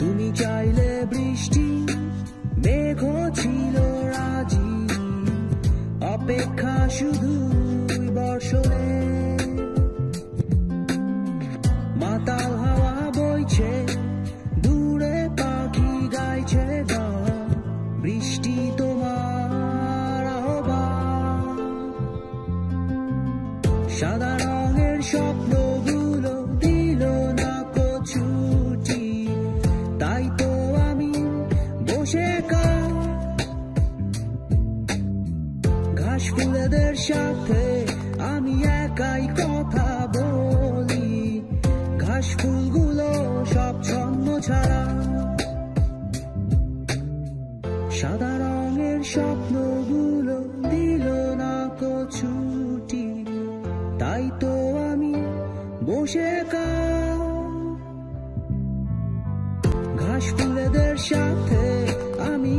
তুমি চাইলে বৃষ্টি মেঘ ছিল রাজি, অপেক্ষা শুধু বর্ষণে। মাতাল হাওয়া বইছে, দূরে পাখি গাইছে গান, বৃষ্টি তোমার আহ্বান। সাদা রঙের স্বপ্নগুলো দিল না ছুটি, তাই তো আমি বসে ঘাস ফুলেদের সাথে আমি একাই কথা বলি, ঘাস ফুলগুলো সব ছন্ন ছাড়া। সাদা রঙের স্বপ্নগুলো দিল না ছুটি, তাই তো আমি বসে ঘাস ফুলেদের সাথে আমি